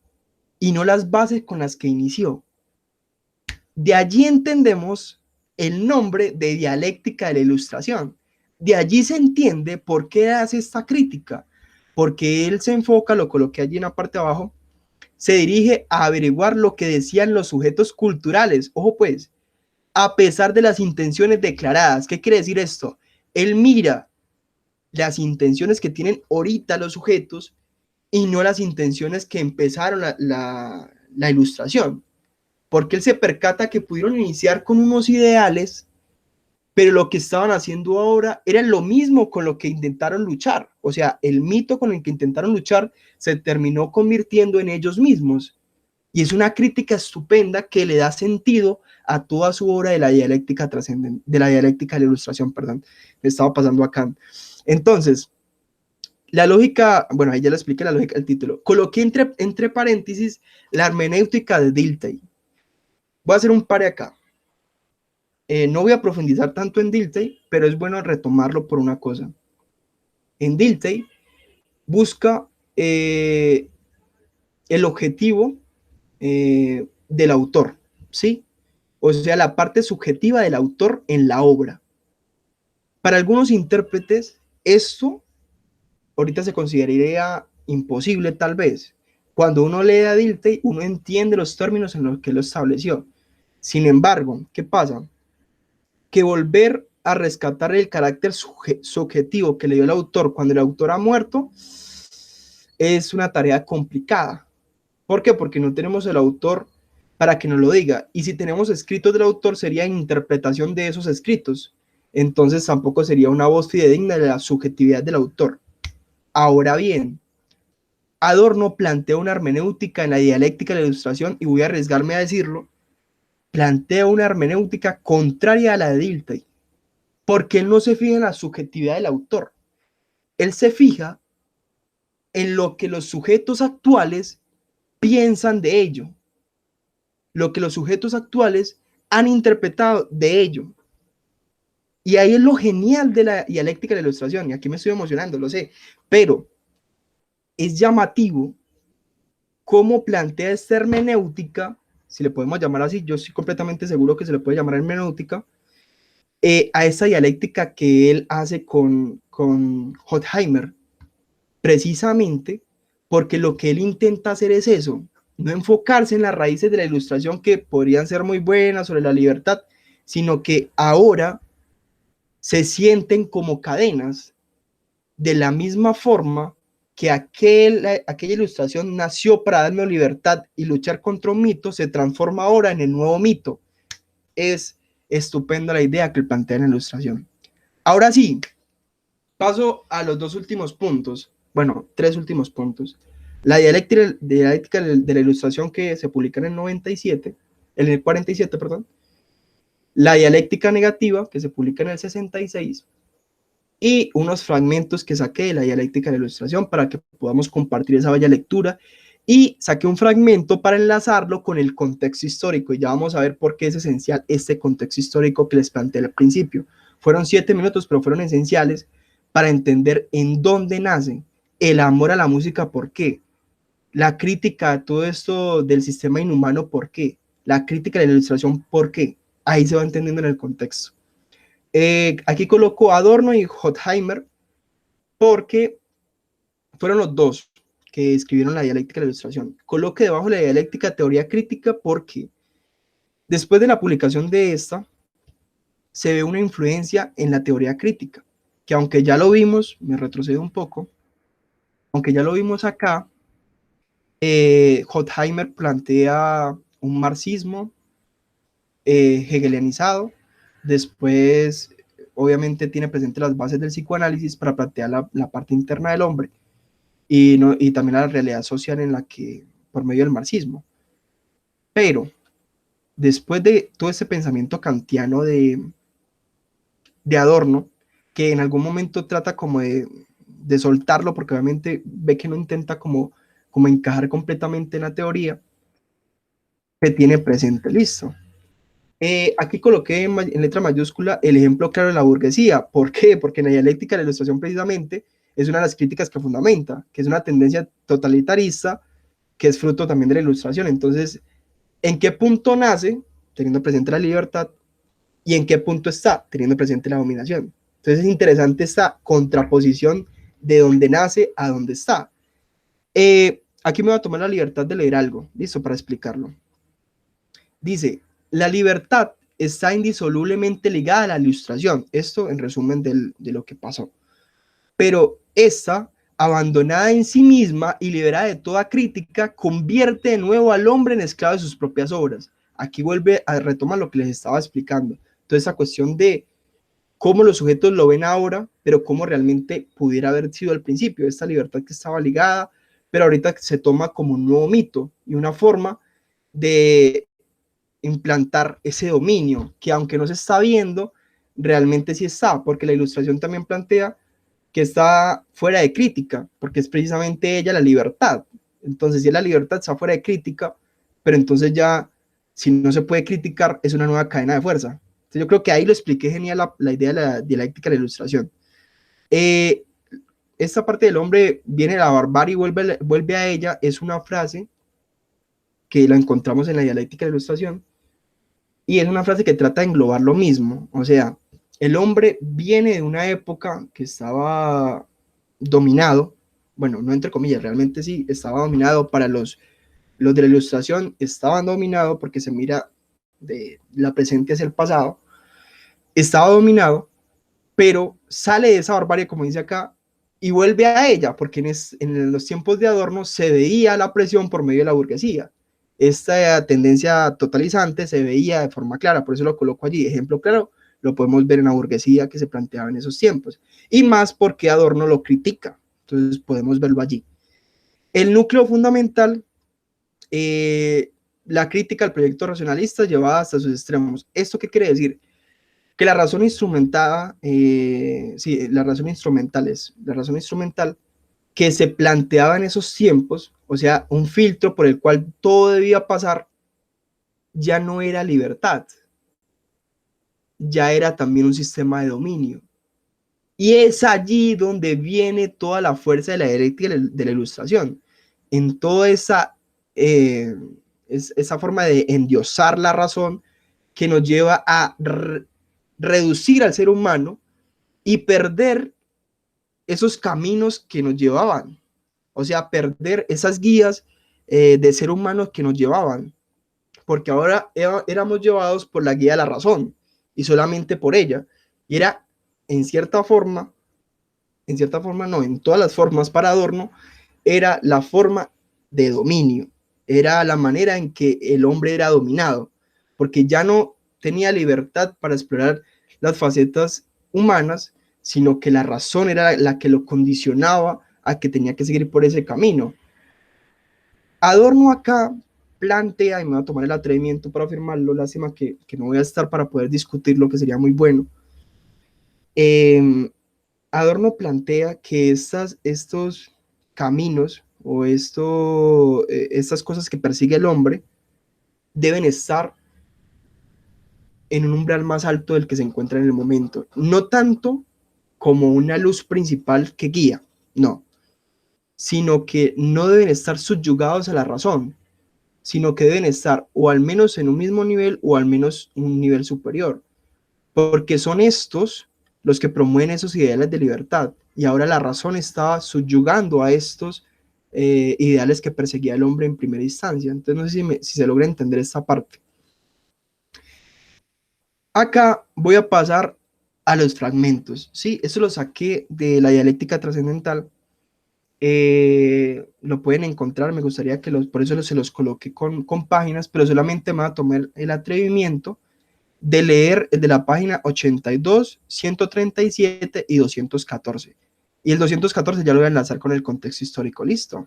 y no las bases con las que inició. De allí entendemos el nombre de dialéctica de la ilustración. De allí se entiende por qué hace esta crítica, porque él se enfoca, lo coloqué allí en la parte de abajo, se dirige a averiguar lo que decían los sujetos culturales. Ojo pues, a pesar de las intenciones declaradas. ¿Qué quiere decir esto? Él mira las intenciones que tienen ahorita los sujetos y no las intenciones que empezaron la ilustración. Porque él se percata que pudieron iniciar con unos ideales, pero lo que estaban haciendo ahora era lo mismo con lo que intentaron luchar. O sea, el mito con el que intentaron luchar se terminó convirtiendo en ellos mismos. Y es una crítica estupenda que le da sentido a toda su obra de la dialéctica trascendente, de la dialéctica de la ilustración, perdón. Me estaba pasando acá. Entonces, la lógica, bueno, ahí ya le expliqué la lógica del título. Coloqué entre paréntesis la hermenéutica de Dilthey. Voy a hacer un par acá. No voy a profundizar tanto en Dilthey, pero es bueno retomarlo por una cosa. En Dilthey busca el objetivo del autor, ¿sí? O sea, la parte subjetiva del autor en la obra. Para algunos intérpretes, esto ahorita se consideraría imposible tal vez. Cuando uno lee a Dilthey, uno entiende los términos en los que lo estableció. Sin embargo, ¿qué pasa? Que volver a rescatar el carácter subjetivo que le dio el autor cuando el autor ha muerto es una tarea complicada. ¿Por qué? Porque no tenemos el autor para que nos lo diga. Y si tenemos escritos del autor, sería interpretación de esos escritos. Entonces tampoco sería una voz fidedigna de la subjetividad del autor. Ahora bien, Adorno plantea una hermenéutica en la dialéctica de la Ilustración, y voy a arriesgarme a decirlo, plantea una hermenéutica contraria a la de Dilthey, porque él no se fija en la subjetividad del autor. Él se fija en lo que los sujetos actuales piensan de ello, lo que los sujetos actuales han interpretado de ello. Y ahí es lo genial de la dialéctica de la Ilustración, y aquí me estoy emocionando, lo sé, pero es llamativo cómo plantea esta hermenéutica, si le podemos llamar así, yo estoy completamente seguro que se le puede llamar hermenéutica, a esa dialéctica que él hace con Horkheimer, precisamente porque lo que él intenta hacer es eso, no enfocarse en las raíces de la Ilustración que podrían ser muy buenas sobre la libertad, sino que ahora se sienten como cadenas de la misma forma que aquella Ilustración nació para darnos libertad y luchar contra un mito, se transforma ahora en el nuevo mito. Es estupenda la idea que él plantea en la Ilustración. Ahora sí, paso a los dos últimos puntos, bueno, tres últimos puntos. La dialéctica de la Ilustración, que se publica en el 97, en el 47, perdón. La dialéctica negativa, que se publica en el 66, y unos fragmentos que saqué de la dialéctica de la Ilustración para que podamos compartir esa bella lectura, y saqué un fragmento para enlazarlo con el contexto histórico, y ya vamos a ver por qué es esencial este contexto histórico que les planteé al principio. Fueron 7 minutos, pero fueron esenciales para entender en dónde nace el amor a la música, por qué, la crítica a todo esto del sistema inhumano, por qué, la crítica de la Ilustración, por qué. Ahí se va entendiendo en el contexto. Aquí coloco Adorno y Horkheimer porque fueron los dos que escribieron la dialéctica de la Ilustración. Coloque debajo la dialéctica teoría crítica porque después de la publicación de esta se ve una influencia en la teoría crítica, que aunque ya lo vimos, me retrocedo un poco, aunque ya lo vimos acá, Horkheimer plantea un marxismo hegelianizado, después obviamente tiene presente las bases del psicoanálisis para plantear la parte interna del hombre y también la realidad social en la que, por medio del marxismo. Pero después de todo ese pensamiento kantiano de Adorno, que en algún momento trata como de soltarlo, porque obviamente ve que no intenta como encajar completamente en la teoría, que tiene presente, listo. Aquí coloqué en letra mayúscula el ejemplo claro de la burguesía. ¿Por qué? Porque en la dialéctica de la Ilustración precisamente es una de las críticas que fundamenta, que es una tendencia totalitarista que es fruto también de la Ilustración. Entonces, ¿en qué punto nace? Teniendo presente la libertad. ¿Y en qué punto está? Teniendo presente la dominación. Entonces es interesante esta contraposición de dónde nace a dónde está. Aquí me voy a tomar la libertad de leer algo, listo, para explicarlo. Dice, la libertad está indisolublemente ligada a la Ilustración. Esto en resumen de lo que pasó. Pero esta, abandonada en sí misma y liberada de toda crítica, convierte de nuevo al hombre en esclavo de sus propias obras. Aquí vuelve a retomar lo que les estaba explicando. Toda esa cuestión de cómo los sujetos lo ven ahora, pero cómo realmente pudiera haber sido al principio. Esta libertad que estaba ligada, pero ahorita se toma como un nuevo mito y una forma de implantar ese dominio, que aunque no se está viendo, realmente sí está, porque la Ilustración también plantea que está fuera de crítica, porque es precisamente ella la libertad. Entonces, si la libertad está fuera de crítica, pero entonces ya, si no se puede criticar, es una nueva cadena de fuerza. Entonces, yo creo que ahí lo expliqué genial la idea de la dialéctica de la Ilustración. Esta parte del hombre viene de la barbarie y vuelve a ella, es una frase que la encontramos en la dialéctica de la ilustración, y es una frase que trata de englobar lo mismo. O sea, el hombre viene de una época que estaba dominado, bueno, no entre comillas, realmente sí, estaba dominado. Para los de la ilustración estaban dominados porque se mira de la presente hacia el pasado, estaba dominado, pero sale de esa barbarie, como dice acá, y vuelve a ella, porque en los tiempos de Adorno se veía la presión por medio de la burguesía. Esta tendencia totalizante se veía de forma clara, por eso lo coloco allí. Ejemplo claro, lo podemos ver en la burguesía que se planteaba en esos tiempos, y más porque Adorno lo critica, entonces podemos verlo allí. El núcleo fundamental, la crítica al proyecto racionalista llevada hasta sus extremos. ¿Esto qué quiere decir? Que la razón instrumentada, sí, la razón instrumental que se planteaba en esos tiempos, o sea, un filtro por el cual todo debía pasar, ya no era libertad, ya era también un sistema de dominio. Y es allí donde viene toda la fuerza de la dialéctica de la ilustración, en toda esa forma de endiosar la razón que nos lleva a reducir al ser humano y perder esos caminos que nos llevaban, o sea, perder esas guías de ser humano que nos llevaban, porque ahora éramos llevados por la guía de la razón y solamente por ella, y era en cierta forma no, en todas las formas para Adorno, era la forma de dominio, era la manera en que el hombre era dominado, porque ya no tenía libertad para explorar las facetas humanas, sino que la razón era la que lo condicionaba a que tenía que seguir por ese camino. Adorno acá plantea, y me voy a tomar el atrevimiento para afirmarlo, lástima que no voy a estar para poder discutirlo, que sería muy bueno. Adorno plantea que estos caminos o estas cosas que persigue el hombre deben estar en un umbral más alto del que se encuentra en el momento. No tanto como una luz principal que guía, no, sino que no deben estar subyugados a la razón, sino que deben estar o al menos en un mismo nivel o al menos un nivel superior, porque son estos los que promueven esos ideales de libertad, y ahora la razón estaba subyugando a estos ideales que perseguía el hombre en primera instancia. Entonces no sé si se logra entender esta parte. Acá voy a pasar a los fragmentos, ¿sí? Eso lo saqué de la dialéctica trascendental. Lo pueden encontrar, me gustaría que por eso se los coloqué con páginas, pero solamente me voy a tomar el atrevimiento de leer el de la página 82, 137 y 214. Y el 214 ya lo voy a enlazar con el contexto histórico, listo.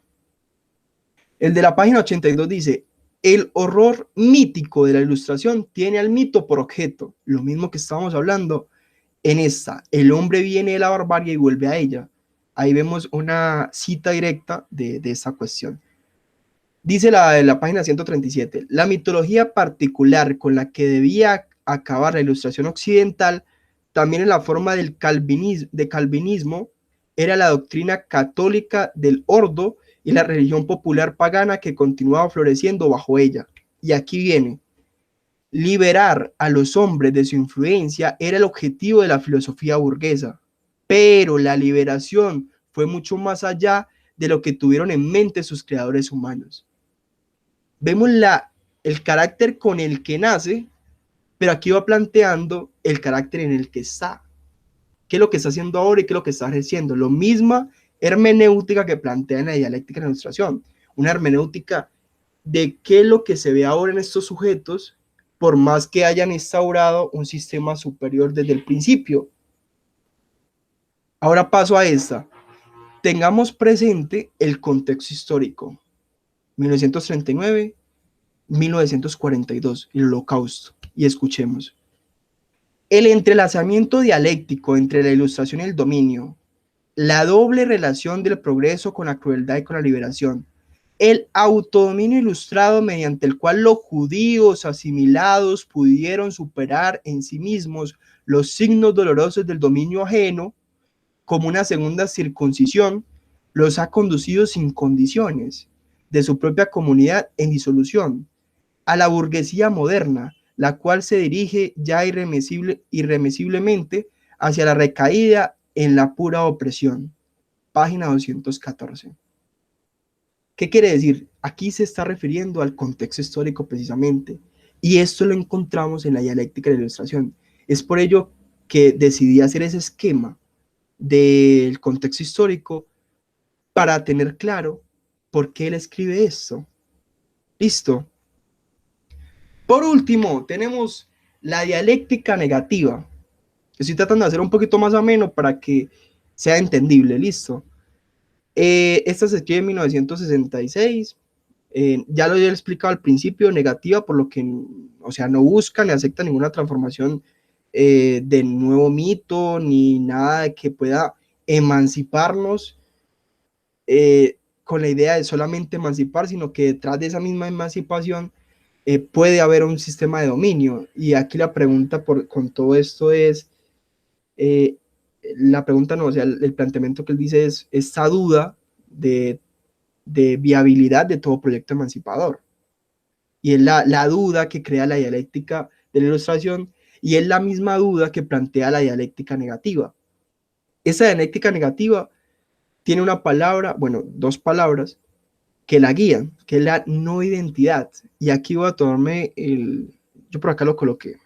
El de la página 82 dice: el horror mítico de la ilustración tiene al mito por objeto, lo mismo que estábamos hablando en esta. El hombre viene de la barbarie y vuelve a ella. Ahí vemos una cita directa de esta cuestión. Dice la página 137, la mitología particular con la que debía acabar la ilustración occidental, también en la forma de calvinismo, era la doctrina católica del ordo y la religión popular pagana que continuaba floreciendo bajo ella. Y aquí viene: liberar a los hombres de su influencia era el objetivo de la filosofía burguesa, pero la liberación fue mucho más allá de lo que tuvieron en mente sus creadores humanos. Vemos el carácter con el que nace, pero aquí va planteando el carácter en el que está. ¿Qué es lo que está haciendo ahora y qué es lo que está ejerciendo? Lo misma hermenéutica que plantea en la dialéctica de la ilustración. Una hermenéutica de qué es lo que se ve ahora en estos sujetos, por más que hayan instaurado un sistema superior desde el principio. Ahora paso a esta. Tengamos presente el contexto histórico. 1939, 1942, el Holocausto. Y escuchemos. El entrelazamiento dialéctico entre la ilustración y el dominio, la doble relación del progreso con la crueldad y con la liberación, el autodominio ilustrado mediante el cual los judíos asimilados pudieron superar en sí mismos los signos dolorosos del dominio ajeno, como una segunda circuncisión, los ha conducido sin condiciones de su propia comunidad en disolución, a la burguesía moderna, la cual se dirige ya irremisiblemente hacia la recaída en la pura opresión. Página 214. ¿Qué quiere decir? Aquí se está refiriendo al contexto histórico precisamente, y esto lo encontramos en la dialéctica de la Ilustración. Es por ello que decidí hacer ese esquema del contexto histórico para tener claro por qué él escribe esto. Listo. Por último, tenemos la dialéctica negativa. Estoy tratando de hacer un poquito más ameno para que sea entendible. Listo. Esta se escribe en 1966. Ya lo he explicado al principio, negativa, por lo que, o sea, no busca ni acepta ninguna transformación de nuevo mito, ni nada que pueda emanciparnos con la idea de solamente emancipar, sino que detrás de esa misma emancipación puede haber un sistema de dominio. Y aquí la pregunta con todo esto es, eh, la pregunta no, o sea, el planteamiento que él dice es esta duda de viabilidad de todo proyecto emancipador. Y es la duda que crea la dialéctica de la Ilustración, y es la misma duda que plantea la dialéctica negativa. Esa dialéctica negativa tiene una palabra, bueno, dos palabras, que la guían, que es la no identidad. Y aquí voy a tomarme yo por acá lo coloqué.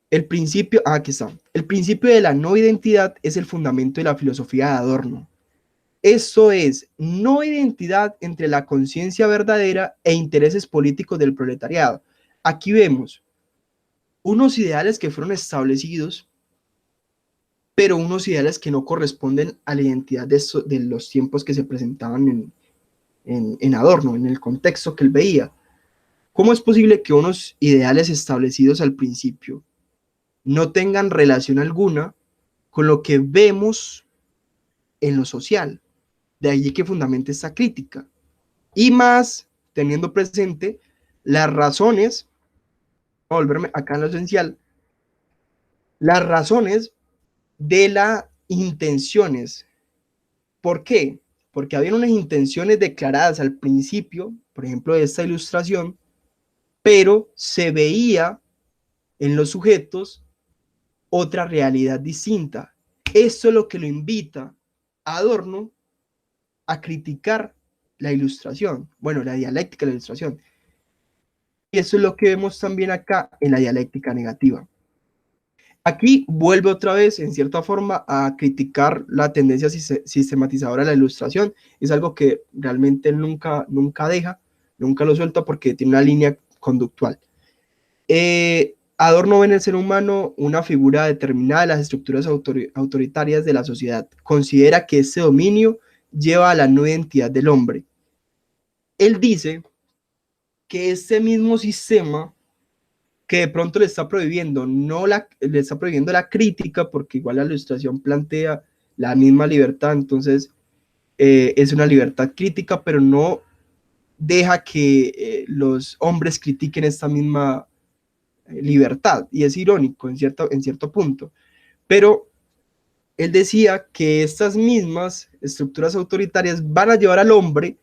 El principio, aquí está. El principio de la no identidad es el fundamento de la filosofía de Adorno. Eso es, no identidad entre la conciencia verdadera e intereses políticos del proletariado. Aquí vemos unos ideales que fueron establecidos, pero unos ideales que no corresponden a la identidad de los tiempos que se presentaban en Adorno, en el contexto que él veía. ¿Cómo es posible que unos ideales establecidos al principio no tengan relación alguna con lo que vemos en lo social? De allí que fundamente esta crítica. Y más teniendo presente las razones, voy a volverme acá en lo esencial, las razones de las intenciones. ¿Por qué? Porque habían unas intenciones declaradas al principio, por ejemplo, de esta ilustración, pero se veía en los sujetos otra realidad distinta. Esto es lo que lo invita a Adorno a criticar la ilustración, bueno, la dialéctica de la ilustración. Y eso es lo que vemos también acá en la dialéctica negativa. Aquí vuelve otra vez, en cierta forma, a criticar la tendencia sistematizadora de la ilustración. Es algo que realmente nunca deja, nunca lo suelta porque tiene una línea conductual. Adorno ve en el ser humano una figura determinada de las estructuras autoritarias de la sociedad. Considera que ese dominio lleva a la no identidad del hombre. Él dice que este mismo sistema que de pronto le está prohibiendo, le está prohibiendo la crítica, porque igual la ilustración plantea la misma libertad, entonces es una libertad crítica, pero no deja que los hombres critiquen esta misma libertad, y es irónico en cierto punto, pero él decía que estas mismas estructuras autoritarias van a llevar al hombre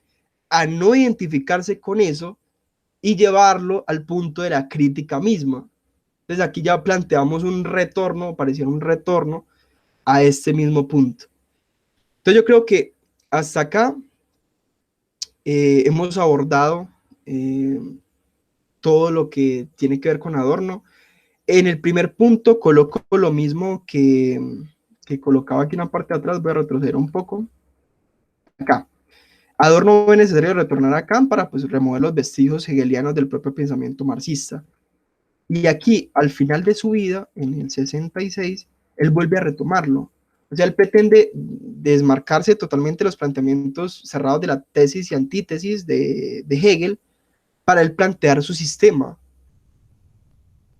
a no identificarse con eso y llevarlo al punto de la crítica misma. Entonces aquí ya planteamos un retorno, pareciera un retorno a este mismo punto. Entonces yo creo que hasta acá hemos abordado todo lo que tiene que ver con Adorno. En el primer punto coloco lo mismo que colocaba aquí en la parte de atrás, voy a retroceder un poco. Acá. Adorno ve necesario retornar a Kant para pues, remover los vestigios hegelianos del propio pensamiento marxista. Y aquí, al final de su vida, en el 66, él vuelve a retomarlo. O sea, él pretende desmarcarse totalmente de los planteamientos cerrados de la tesis y antítesis de Hegel para él plantear su sistema,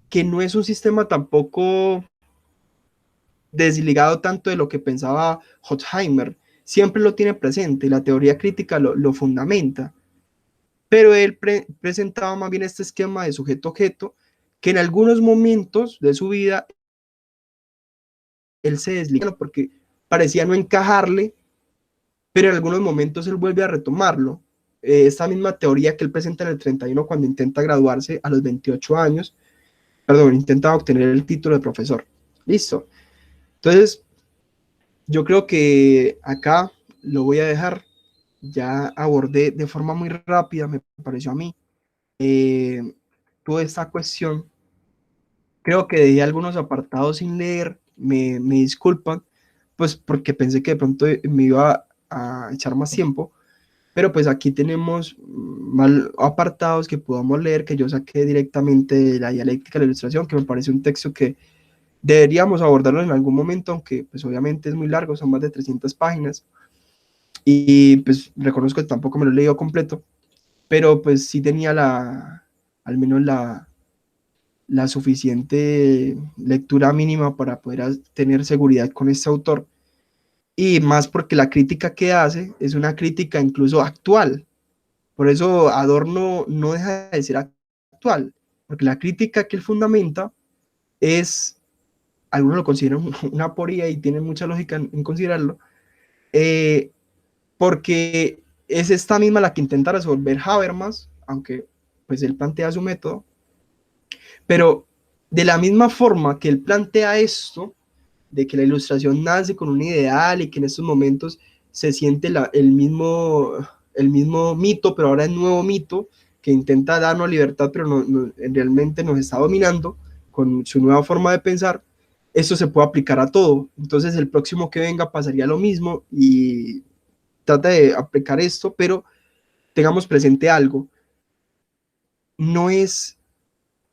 que no es un sistema tampoco desligado tanto de lo que pensaba Horkheimer. Siempre lo tiene presente, la teoría crítica lo fundamenta, pero él presentaba más bien este esquema de sujeto-objeto, que en algunos momentos de su vida él se desligó porque parecía no encajarle pero en algunos momentos él vuelve a retomarlo. Esta misma teoría que él presenta en el 31 cuando intenta graduarse a los 28 años, perdón, intenta obtener el título de profesor. Listo. Entonces, yo creo que acá lo voy a dejar. Ya abordé de forma muy rápida, me pareció a mí, toda esta cuestión. Creo que dejé algunos apartados sin leer, me disculpan, pues porque pensé que de pronto me iba a echar más tiempo, pero pues aquí tenemos mal apartados que podamos leer, que yo saqué directamente de la dialéctica de la ilustración, que me parece un texto que deberíamos abordarlo en algún momento, aunque pues obviamente es muy largo, son más de 300 páginas, y pues reconozco que tampoco me lo he leído completo, pero pues sí tenía al menos la suficiente lectura mínima para poder tener seguridad con este autor, y más porque la crítica que hace es una crítica incluso actual. Por eso Adorno no deja de ser actual, porque la crítica que él fundamenta es, algunos lo consideran una aporía y tienen mucha lógica en considerarlo, eh, porque es esta misma la que intenta resolver Habermas, aunque pues él plantea su método, pero de la misma forma que él plantea esto, de que la ilustración nace con un ideal y que en estos momentos se siente el mismo mito, pero ahora es nuevo mito, que intenta darnos libertad, pero realmente nos está dominando con su nueva forma de pensar. Eso se puede aplicar a todo. Entonces el próximo que venga pasaría lo mismo y trata de aplicar esto, pero tengamos presente algo. No es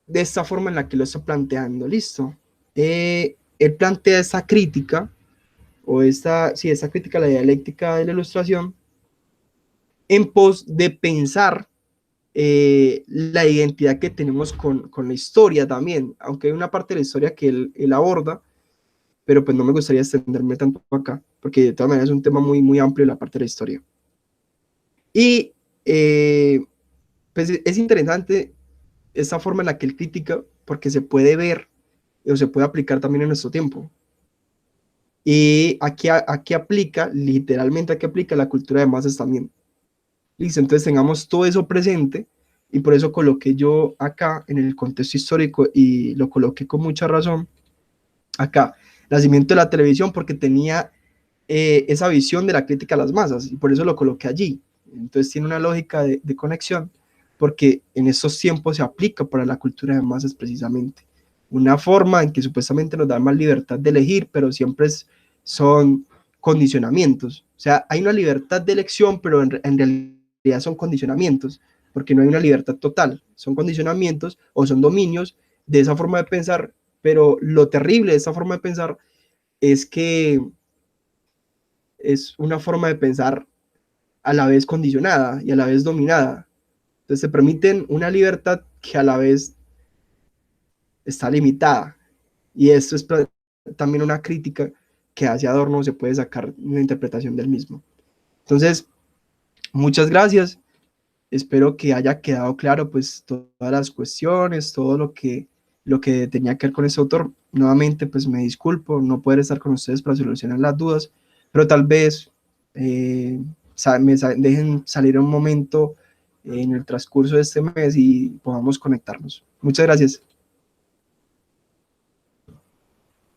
de esta forma en la que lo está planteando, ¿listo? Él plantea esta crítica o esta crítica a la dialéctica de la ilustración en pos de pensar la identidad que tenemos con la historia también, aunque hay una parte de la historia que él aborda, pero pues no me gustaría extenderme tanto acá, porque de todas maneras es un tema muy, muy amplio la parte de la historia. Y pues es interesante esta forma en la que él critica, porque se puede ver o se puede aplicar también en nuestro tiempo. Y aquí aplica, literalmente aquí aplica la cultura de masas también. Listo, entonces tengamos todo eso presente y por eso coloqué yo acá en el contexto histórico y lo coloqué con mucha razón acá, nacimiento de la televisión, porque tenía esa visión de la crítica a las masas y por eso lo coloqué allí. Entonces tiene una lógica de conexión porque en estos tiempos se aplica para la cultura de masas precisamente. Una forma en que supuestamente nos da más libertad de elegir, pero siempre son condicionamientos. O sea, hay una libertad de elección, pero en realidad son condicionamientos, porque no hay una libertad total. Son condicionamientos o son dominios de esa forma de pensar, pero lo terrible de esa forma de pensar es que es una forma de pensar a la vez condicionada y a la vez dominada. Entonces se permiten una libertad que a la vez está limitada. Y esto es también una crítica que hacia Adorno se puede sacar una interpretación del mismo. Entonces, muchas gracias. Espero que haya quedado claro pues todas las cuestiones, todo lo que tenía que ver con ese autor. Nuevamente pues me disculpo no poder estar con ustedes para solucionar las dudas, pero tal vez dejen salir un momento en el transcurso de este mes y podamos conectarnos. Muchas gracias.